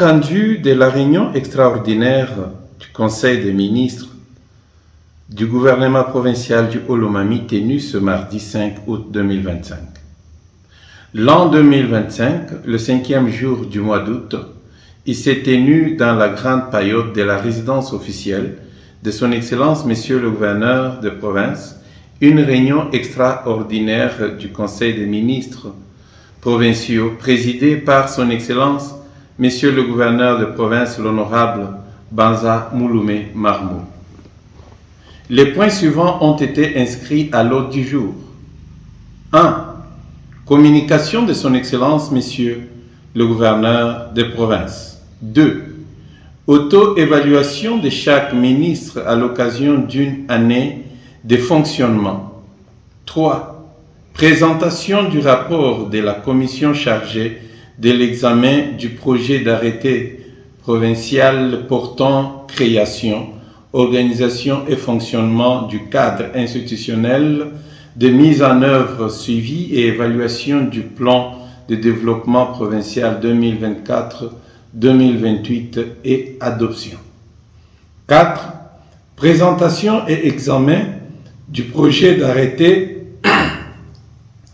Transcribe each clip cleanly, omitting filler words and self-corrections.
rendu de la réunion extraordinaire du Conseil des ministres du gouvernement provincial du Haut-Lomami tenue ce mardi 5 août 2025. L'an 2025, le 5e jour du mois d'août, il s'est tenu dans la grande paillote de la résidence officielle de son Excellence Monsieur le Gouverneur de province, une réunion extraordinaire du Conseil des ministres provinciaux présidée par son Excellence Monsieur le Gouverneur de province, l'Honorable Banza Mouloumé Marmou. Les points suivants ont été inscrits à l'ordre du jour. 1. Communication de son Excellence Monsieur le Gouverneur de province. 2. Auto-évaluation de chaque ministre à l'occasion d'une année de fonctionnement. 3. Présentation du rapport de la commission chargée de l'examen du projet d'arrêté provincial portant création, organisation et fonctionnement du cadre institutionnel de mise en œuvre, suivi et évaluation du plan de développement provincial 2024-2028 et adoption. 4. Présentation et examen du projet d'arrêté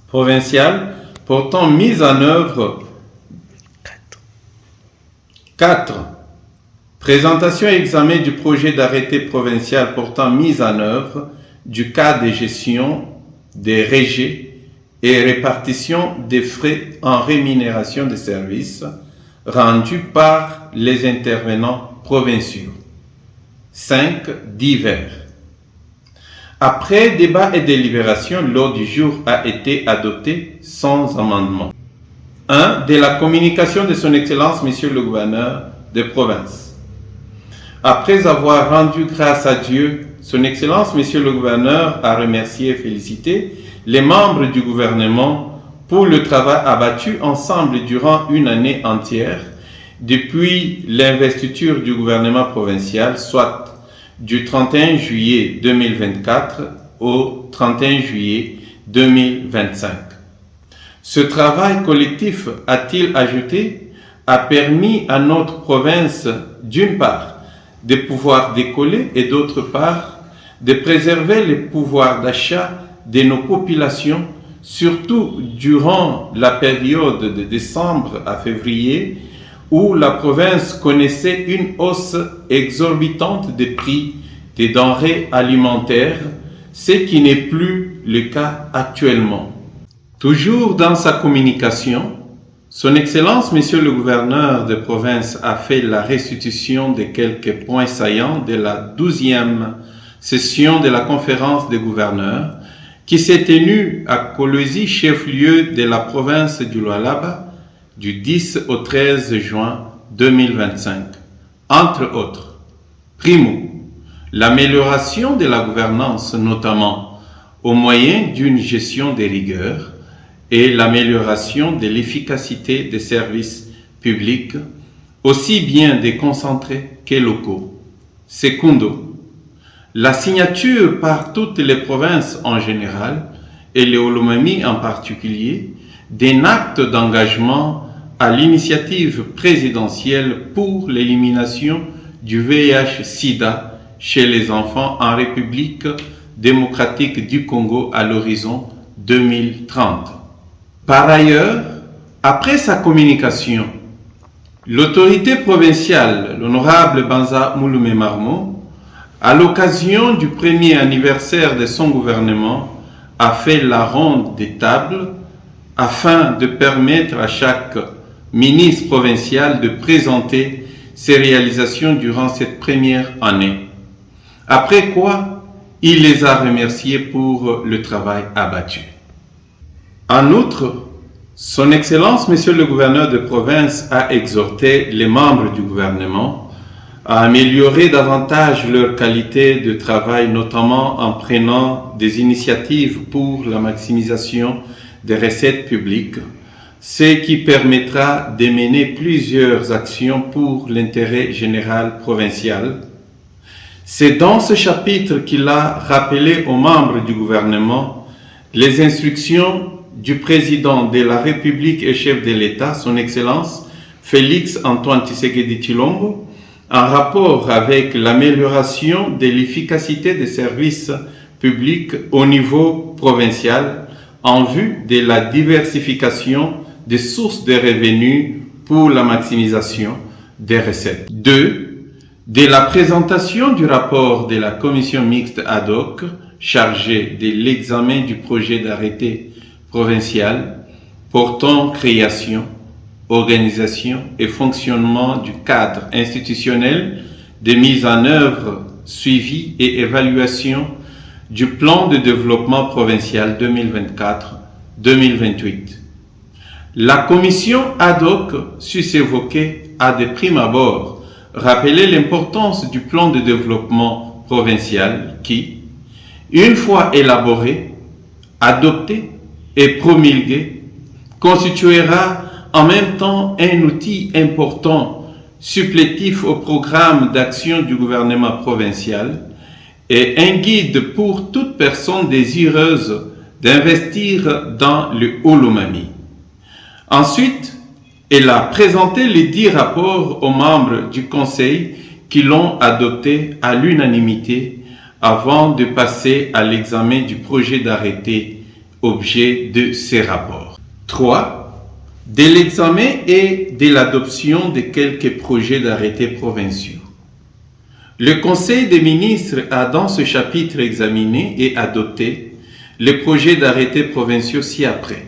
provincial portant mise en œuvre. 4. Présentation et examen du projet d'arrêté provincial portant mise en œuvre du cas de gestion des régés et répartition des frais en rémunération des services rendus par les intervenants provinciaux. 5. Divers. Après débat et délibération, l'ordre du jour a été adopté sans amendement. 1. De la communication de son Excellence Monsieur le Gouverneur de province. Après avoir rendu grâce à Dieu, son Excellence Monsieur le Gouverneur a remercié et félicité les membres du gouvernement pour le travail abattu ensemble durant une année entière depuis l'investiture du gouvernement provincial, soit du 31 juillet 2024 au 31 juillet 2025. Ce travail collectif, a-t-il ajouté, a permis à notre province, d'une part, de pouvoir décoller et d'autre part, de préserver le pouvoir d'achat de nos populations, surtout durant la période de décembre à février, où la province connaissait une hausse exorbitante des prix des denrées alimentaires, ce qui n'est plus le cas actuellement. Toujours dans sa communication, son Excellence Monsieur le Gouverneur de province a fait la restitution de quelques points saillants de la 12e session de la conférence des gouverneurs qui s'est tenue à Kolwezi, chef-lieu de la province du Lualaba, du 10 au 13 juin 2025. Entre autres, primo, l'amélioration de la gouvernance, notamment au moyen d'une gestion des rigueurs, et l'amélioration de l'efficacité des services publics, aussi bien déconcentrés que locaux. Secundo, la signature par toutes les provinces en général, et le Haut-Lomami en particulier, d'un acte d'engagement à l'initiative présidentielle pour l'élimination du VIH-Sida chez les enfants en République démocratique du Congo à l'horizon 2030. Par ailleurs, après sa communication, l'autorité provinciale, l'honorable Banza Mouloumé Marmou, à l'occasion du premier anniversaire de son gouvernement, a fait la ronde des tables afin de permettre à chaque ministre provincial de présenter ses réalisations durant cette première année. Après quoi, il les a remerciés pour le travail abattu. En outre, son Excellence Monsieur le Gouverneur de province a exhorté les membres du gouvernement à améliorer davantage leur qualité de travail, notamment en prenant des initiatives pour la maximisation des recettes publiques, ce qui permettra de mener plusieurs actions pour l'intérêt général provincial. C'est dans ce chapitre qu'il a rappelé aux membres du gouvernement les instructions du président de la République et chef de l'État, son Excellence Félix Antoine Tshisekedi Tshilombo, en rapport avec l'amélioration de l'efficacité des services publics au niveau provincial en vue de la diversification des sources de revenus pour la maximisation des recettes. 2. De la présentation du rapport de la commission mixte ad hoc chargée de l'examen du projet d'arrêté provincial portant création, organisation et fonctionnement du cadre institutionnel de mise en œuvre, suivi et évaluation du plan de développement provincial 2024-2028. La commission ad hoc sus-évoquée a de prime abord rappelé l'importance du plan de développement provincial qui, une fois élaboré, adopté et promulgué, constituera en même temps un outil important supplétif au programme d'action du gouvernement provincial et un guide pour toute personne désireuse d'investir dans le Haut-Lomami. Ensuite, elle a présenté les 10 rapports aux membres du Conseil qui l'ont adopté à l'unanimité avant de passer à l'examen du projet d'arrêté objet de ces rapports. 3. De l'examen et de l'adoption de quelques projets d'arrêtés provinciaux. Le Conseil des ministres a dans ce chapitre examiné et adopté les projets d'arrêtés provinciaux ci-après.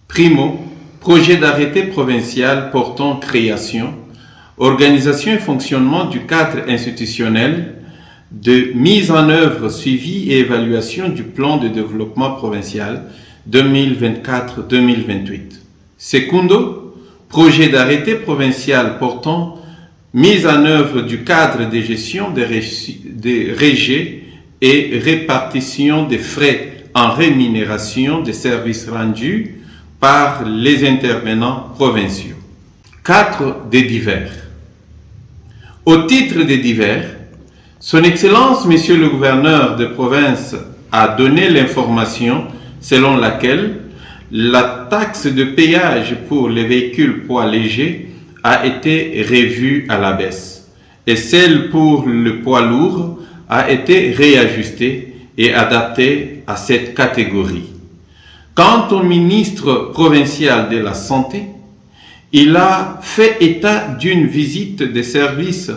Primo, projet d'arrêté provincial portant création, organisation et fonctionnement du cadre institutionnel de mise en œuvre, suivi et évaluation du plan de développement provincial 2024-2028. Secundo, projet d'arrêté provincial portant mise en œuvre du cadre de gestion des régés et répartition des frais en rémunération des services rendus par les intervenants provinciaux. 4. Des divers. Au titre des divers, Son Excellence, Monsieur le Gouverneur de province, a donné l'information selon laquelle la taxe de péage pour les véhicules poids légers a été revue à la baisse et celle pour le poids lourd a été réajustée et adaptée à cette catégorie. Quant au ministre provincial de la Santé, il a fait état d'une visite de service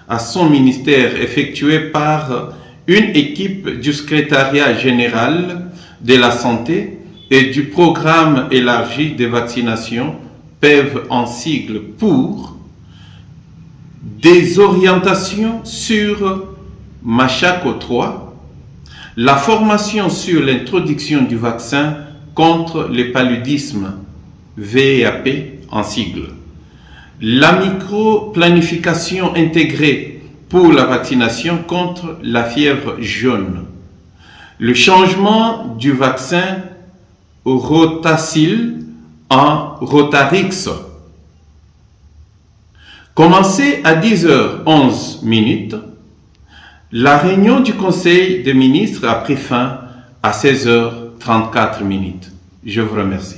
à son ministère effectuée par une équipe du secrétariat général de la Santé et du programme élargi de vaccination, PEV en sigle, pour des orientations sur Machako 3, la formation sur l'introduction du vaccin contre le paludisme, VAP en sigle, la micro-planification intégrée pour la vaccination contre la fièvre jaune, le changement du vaccin Rotacil en Rotarix. Commencé à 10h11, la réunion du Conseil des ministres a pris fin à 16h34. Je vous remercie.